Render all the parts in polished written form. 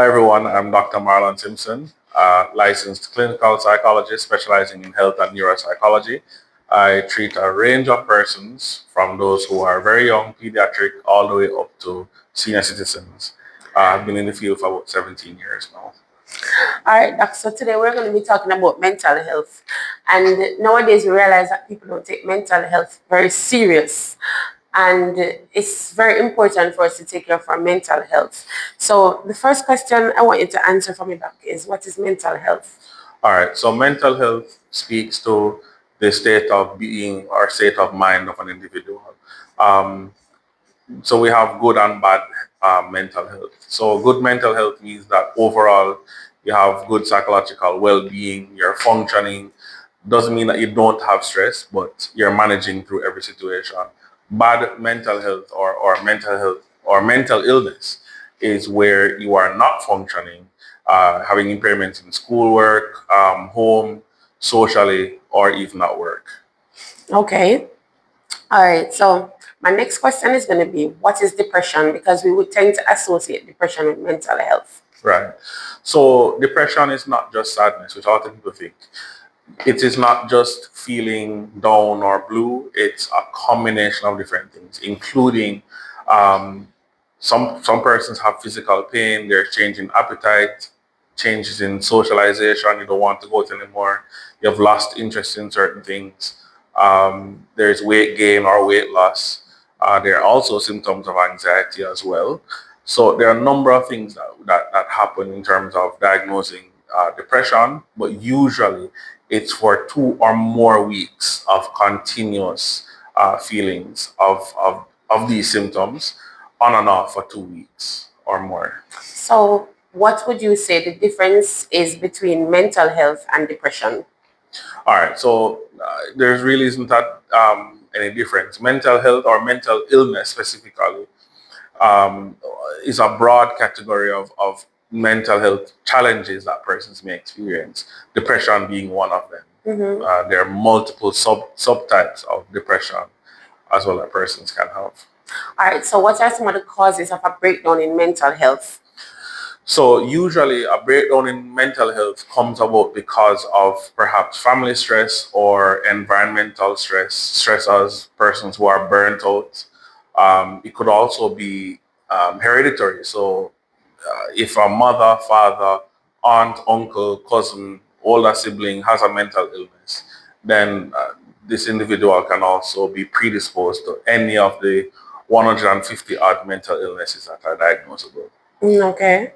Hi everyone, I'm Dr. Marlon Simpson, licensed clinical psychologist specializing in health and neuropsychology. I treat a range of persons from those who are very young, pediatric, all the way up to senior citizens. I've been in the field for about 17 years now. All right, Doc. So today we're going to be talking about mental health. And nowadays we realize that people don't take mental health very serious. And it's very important for us to take care of our mental health. So the first question I want you to answer for me, Doc, is what is mental health? All right, so mental health speaks to the state of being or state of mind of an individual. Um, so we have good and bad mental health. So good mental health means that overall you have good psychological well-being, you're functioning. Doesn't mean that you don't have stress, but you're managing through every situation. Bad mental health or mental health or mental illness is where you are not functioning, having impairments in schoolwork, home, socially, or even at work. Okay. All right. So my next question is going to be what is depression? Because we would tend to associate depression with mental health. Right. So depression is not just sadness, which often people think. It is not just feeling down or blue. It's a combination of different things, including um, some persons have physical pain. There's change in appetite, changes in socialization. You don't want to go out anymore. You have lost interest in certain things. There's weight gain or weight loss. There are also symptoms of anxiety as well. So there are a number of things that happen in terms of diagnosing depression, but usually it's for 2 or more weeks of continuous feelings of these symptoms on and off for 2 weeks or more. So what would you say the difference is between mental health and depression? All right, so there's really isn't that any difference. Mental health or mental illness specifically um, is a broad category of mental health challenges that persons may experience, depression being one of them. There are multiple subtypes of depression as well that persons can have. All right. So what are some of the causes of a breakdown in mental health? So usually a breakdown in mental health comes about because of perhaps family stress or environmental stressors, persons who are burnt out. It could also be hereditary. So if a mother, father, aunt, uncle, cousin, older sibling has a mental illness, then this individual can also be predisposed to any of the 150 odd mental illnesses that are diagnosable. Okay.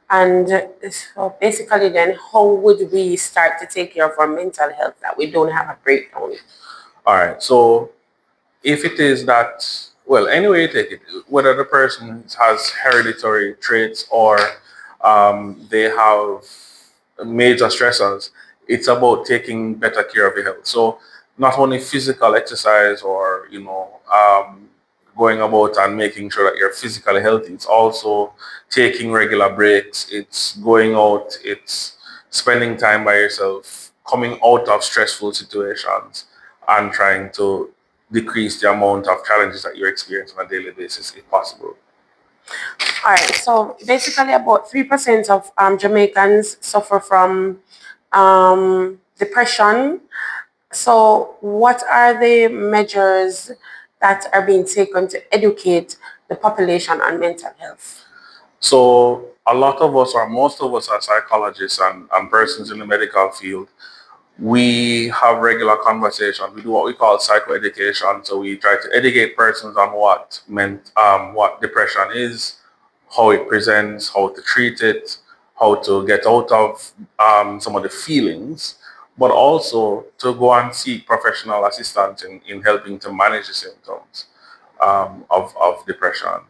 And so basically then how would we start to take care of our mental health that we don't have a breakdown? All right. So if it is that, well, anyway you take it, whether the person has hereditary traits or they have major stressors, it's about taking better care of your health. So not only physical exercise or, going about and making sure that you're physically healthy, it's also taking regular breaks, it's going out, it's spending time by yourself, coming out of stressful situations and trying to decrease the amount of challenges that you experience on a daily basis if possible. All right. So basically about 3% of Jamaicans suffer from depression. So what are the measures that are being taken to educate the population on mental health? So a lot of us or most of us are psychologists and persons in the medical field. We have regular conversations. We do what we call psychoeducation. So we try to educate persons on what depression is, how it presents, how to treat it, how to get out of some of the feelings, but also to go and seek professional assistance in helping to manage the symptoms of depression.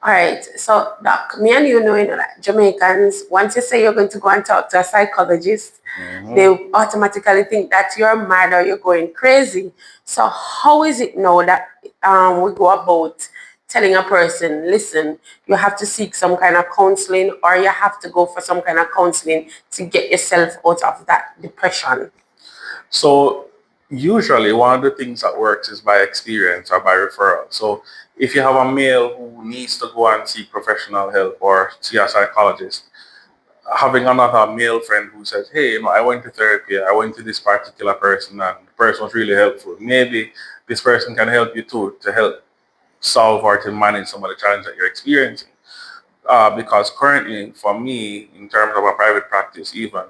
All right. So, Doc, me and you know that Jamaicans, once you say you're going to go and talk to a psychologist, they automatically think that you're mad or you're going crazy. So, how is it now that we go about telling a person, listen, you have to seek some kind of counseling or you have to go for some kind of counseling to get yourself out of that depression? So Usually, one of the things that works is by experience or by referral. So, if you have a male who needs to go and seek professional help or see a psychologist, having another male friend who says, "Hey, I went to therapy. I went to this particular person, and the person was really helpful. Maybe this person can help you too to help solve or to manage some of the challenges that you're experiencing." Because currently, for me, in terms of a private practice, even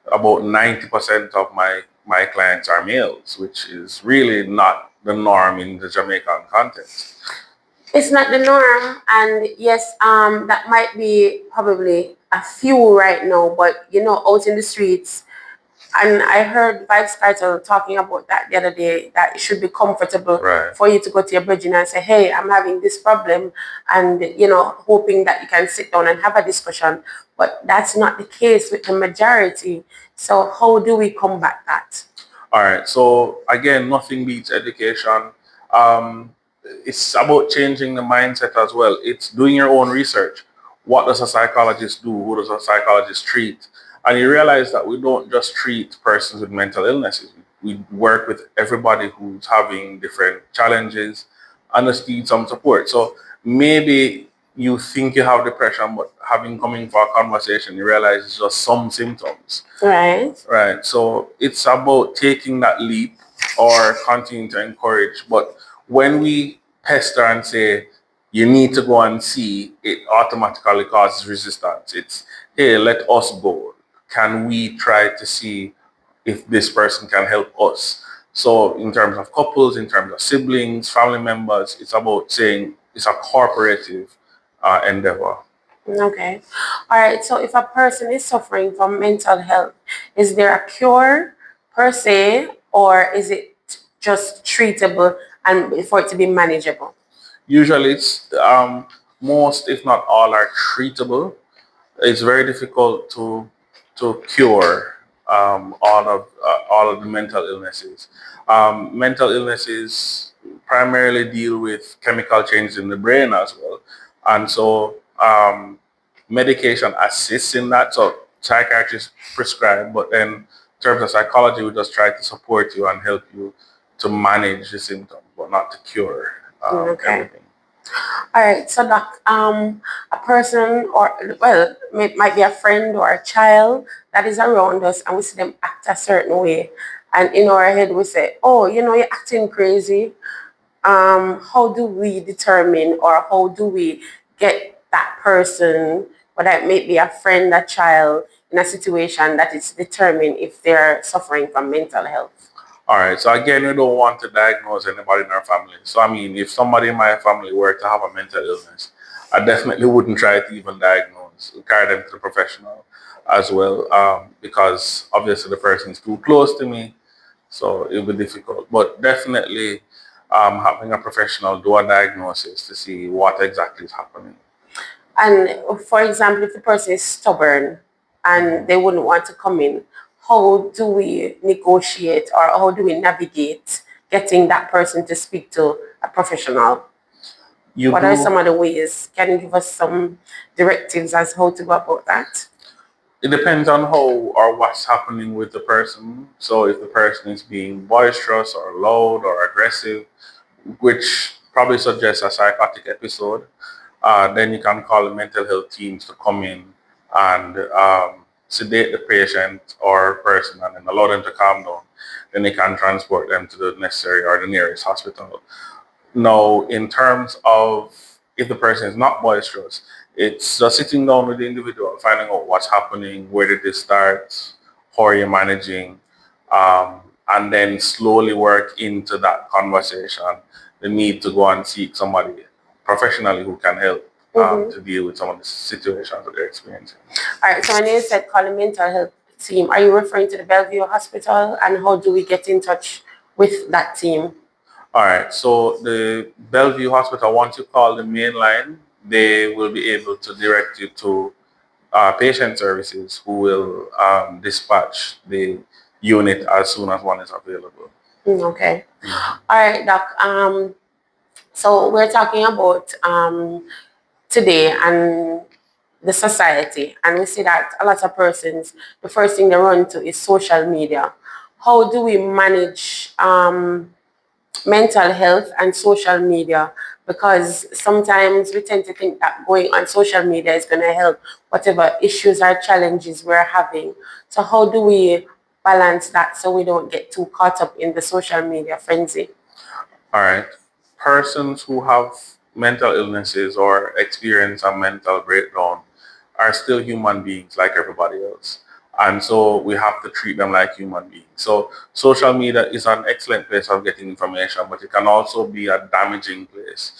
about 90% of my clients are males, which is really not the norm in the Jamaican context. It's not the norm, and yes, that might be probably a few right now, but out in the streets, and I heard Vibes Cartel talking about that the other day, that it should be comfortable Right. for you to go to your brethren and say, hey, I'm having this problem, and hoping that you can sit down and have a discussion. But that's not the case with the majority. So how do we combat that? All right. So again, nothing beats education. Um, it's about changing the mindset as well. It's doing your own research. What does a psychologist do? Who does a psychologist treat? And you realize that we don't just treat persons with mental illnesses. We work with everybody who's having different challenges and just need some support. So maybe you think you have depression, but having coming for a conversation, you realize it's just some symptoms. Right. Right. So it's about taking that leap or continuing to encourage. But when we pester and say, you need to go and see, it automatically causes resistance. It's, hey, let us go. Can we try to see if this person can help us? So, in terms of couples, in terms of siblings, family members, it's about saying it's a cooperative endeavor. Okay. All right. So if a person is suffering from mental health, is there a cure per se, or is it just treatable and for it to be manageable? Usually, it's most, if not all, are treatable. It's very difficult to cure all of the mental illnesses. Mental illnesses primarily deal with chemical changes in the brain as well, and so medication assists in that. So psychiatrists prescribe, but then in terms of psychology, we just try to support you and help you to manage the symptoms, but not to cure Okay. everything. All right. So doc, a person, or well, might be a friend or a child that is around us, and we see them act a certain way, and in our head we say, oh, you're acting crazy. How do we determine, or how do we get that person, whether it may be a friend, a child, in a situation that is determined if they're suffering from mental health? All right. So again, we don't want to diagnose anybody in our family. So I mean, if somebody in my family were to have a mental illness, I definitely wouldn't try to even diagnose. Carry them to the professional as well, because obviously the person is too close to me, so it'll be difficult. But definitely, having a professional do a diagnosis to see what exactly is happening. And for example, if the person is stubborn and they wouldn't want to come in, how do we negotiate, or how do we navigate getting that person to speak to a professional? You What are do. some of the ways? Can you give us some directives as how to go about that? It depends on how or what's happening with the person. So if the person is being boisterous or loud or aggressive, which probably suggests a psychotic episode, then you can call the mental health teams to come in and sedate the patient or person and then allow them to calm down. Then they can transport them to the necessary or the nearest hospital. Now, in terms of if the person is not boisterous, it's just sitting down with the individual, finding out what's happening, where did this start, how are you managing, and then slowly work into that conversation the need to go and seek somebody professionally who can help to deal with some of the situations that they're experiencing. All right, so when you said call a mental health team, are you referring to the Bellevue Hospital, and how do we get in touch with that team? All right. So the Bellevue Hospital, once you call the main line, they will be able to direct you to patient services who will dispatch the unit as soon as one is available. Okay. All right, Doc. So we're talking about today and the society, and we see that a lot of persons, the first thing they run to is social media. how do we manage mental health and social media, because sometimes we tend to think that going on social media is going to help whatever issues or challenges we're having. So how do we balance that so we don't get too caught up in the social media frenzy? All right. Persons who have mental illnesses or experience a mental breakdown are still human beings like everybody else. And so we have to treat them like human beings. So social media is an excellent place of getting information, but it can also be a damaging place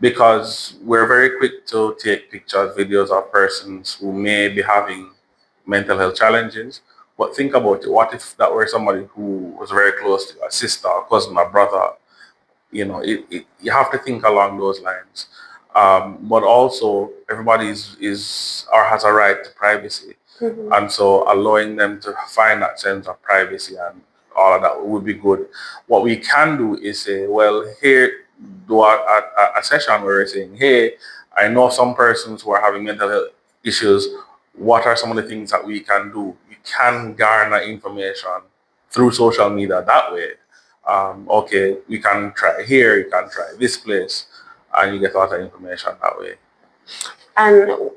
because we're very quick to take pictures, videos of persons who may be having mental health challenges. But think about it. What if that were somebody who was very close to a sister, a cousin, a brother, you have to think along those lines. But also, everybody is or has a right to privacy, and so allowing them to find that sense of privacy and all of that would be good. What we can do is say, well, here do a session where we're saying, hey, I know some persons who are having mental health issues. What are some of the things that we can do? We can garner information through social media that way. Okay, you can try here, you can try this place, and you get a lot of information that way. And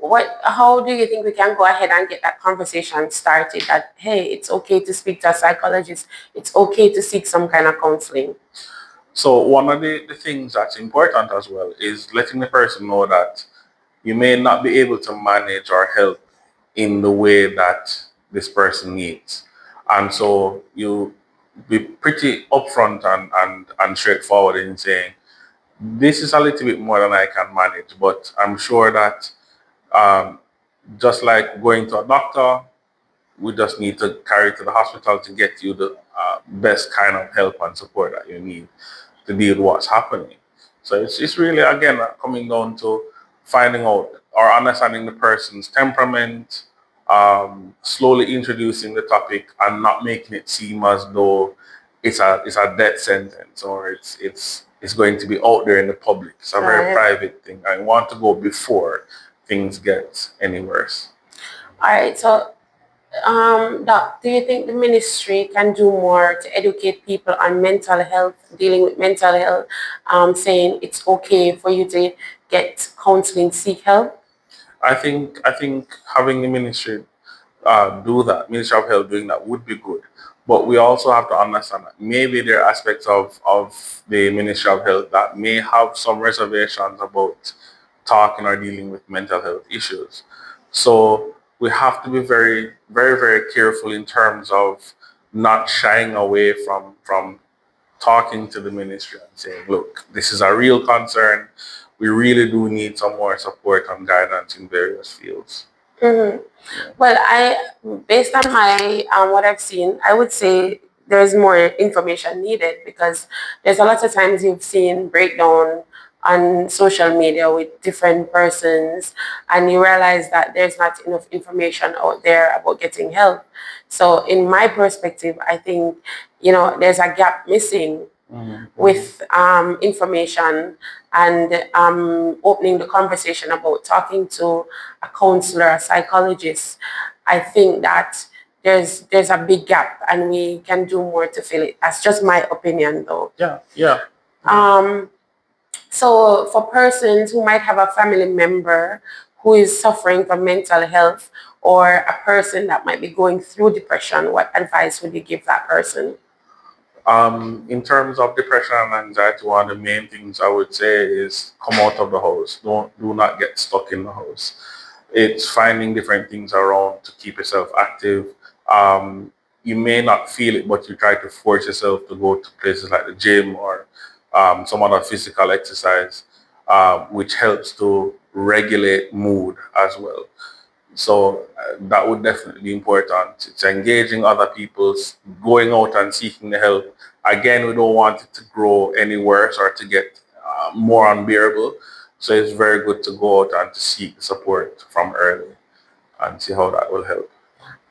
how do you think we can go ahead and get that conversation started that, hey, it's okay to speak to a psychologist, it's okay to seek some kind of counseling? So one of the things that's important as well is letting the person know that you may not be able to manage or help in the way that this person needs. And so you be pretty upfront and straightforward in saying, this is a little bit more than I can manage, but I'm sure that um, just like going to a doctor, we just need to carry you to the hospital to get you the best kind of help and support that you need to deal with what's happening. So it's really, again, coming down to finding out or understanding the person's temperament, slowly introducing the topic and not making it seem as though it's a death sentence or it's going to be out there in the public. It's a very Right. private thing. I want to go before things get any worse. All right. So, Doc, do you think the ministry can do more to educate people on mental health, dealing with mental health, saying it's okay for you to get counseling, seek help? I think having the ministry do that, Ministry of Health doing that would be good. But we also have to understand that maybe there are aspects of the Ministry of Health that may have some reservations about talking or dealing with mental health issues. So we have to be very, very, very careful in terms of not shying away from talking to the ministry and saying, look, this is a real concern. We really do need some more support and guidance in various fields. Mhm. Well, based on my what I've seen, I would say there's more information needed, because there's a lot of times you've seen breakdown on social media with different persons, and you realize that there's not enough information out there about getting help. So, in my perspective, I think there's a gap missing with information and opening the conversation about talking to a counselor, a psychologist. I think that there's a big gap, and we can do more to fill it. That's just my opinion, though. Yeah, yeah. Um, so for persons who might have a family member who is suffering from mental health, or a person that might be going through depression, what advice would you give that person? In terms of depression and anxiety, one of the main things I would say is come out of the house. Do not get stuck in the house. It's finding different things around to keep yourself active. You may not feel it, but you try to force yourself to go to places like the gym or some other physical exercise, which helps to regulate mood as well. So that would definitely be important. It's engaging other people, going out and seeking the help. Again, we don't want it to grow any worse or to get more unbearable. So it's very good to go out and to seek support from early and see how that will help.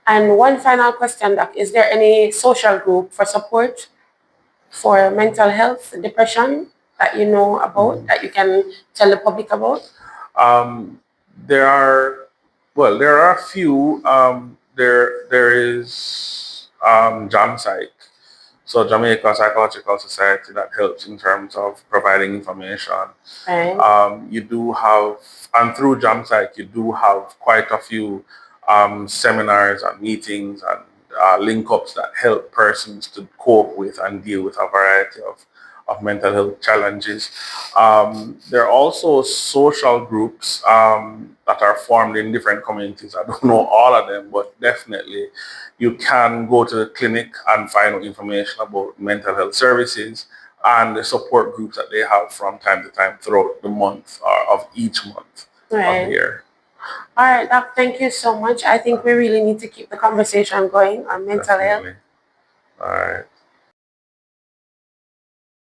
And one final question, Doc, is there any social group for support for mental health, depression, that you know about, that you can tell the public about? Um, there are, there are a few. There is Jam Psych. So Jamaica Psychological Society that helps in terms of providing information. Right. You do have, and through JamPsych, you do have quite a few seminars and meetings and link ups that help persons to cope with and deal with a variety of mental health challenges. There are also social groups that are formed in different communities. I don't know all of them, but definitely you can go to the clinic and find out information about mental health services and the support groups that they have from time to time throughout the month of each month of the Right. year. All right, Doc, thank you so much. I think we really need to keep the conversation going on mental health. Definitely. All right.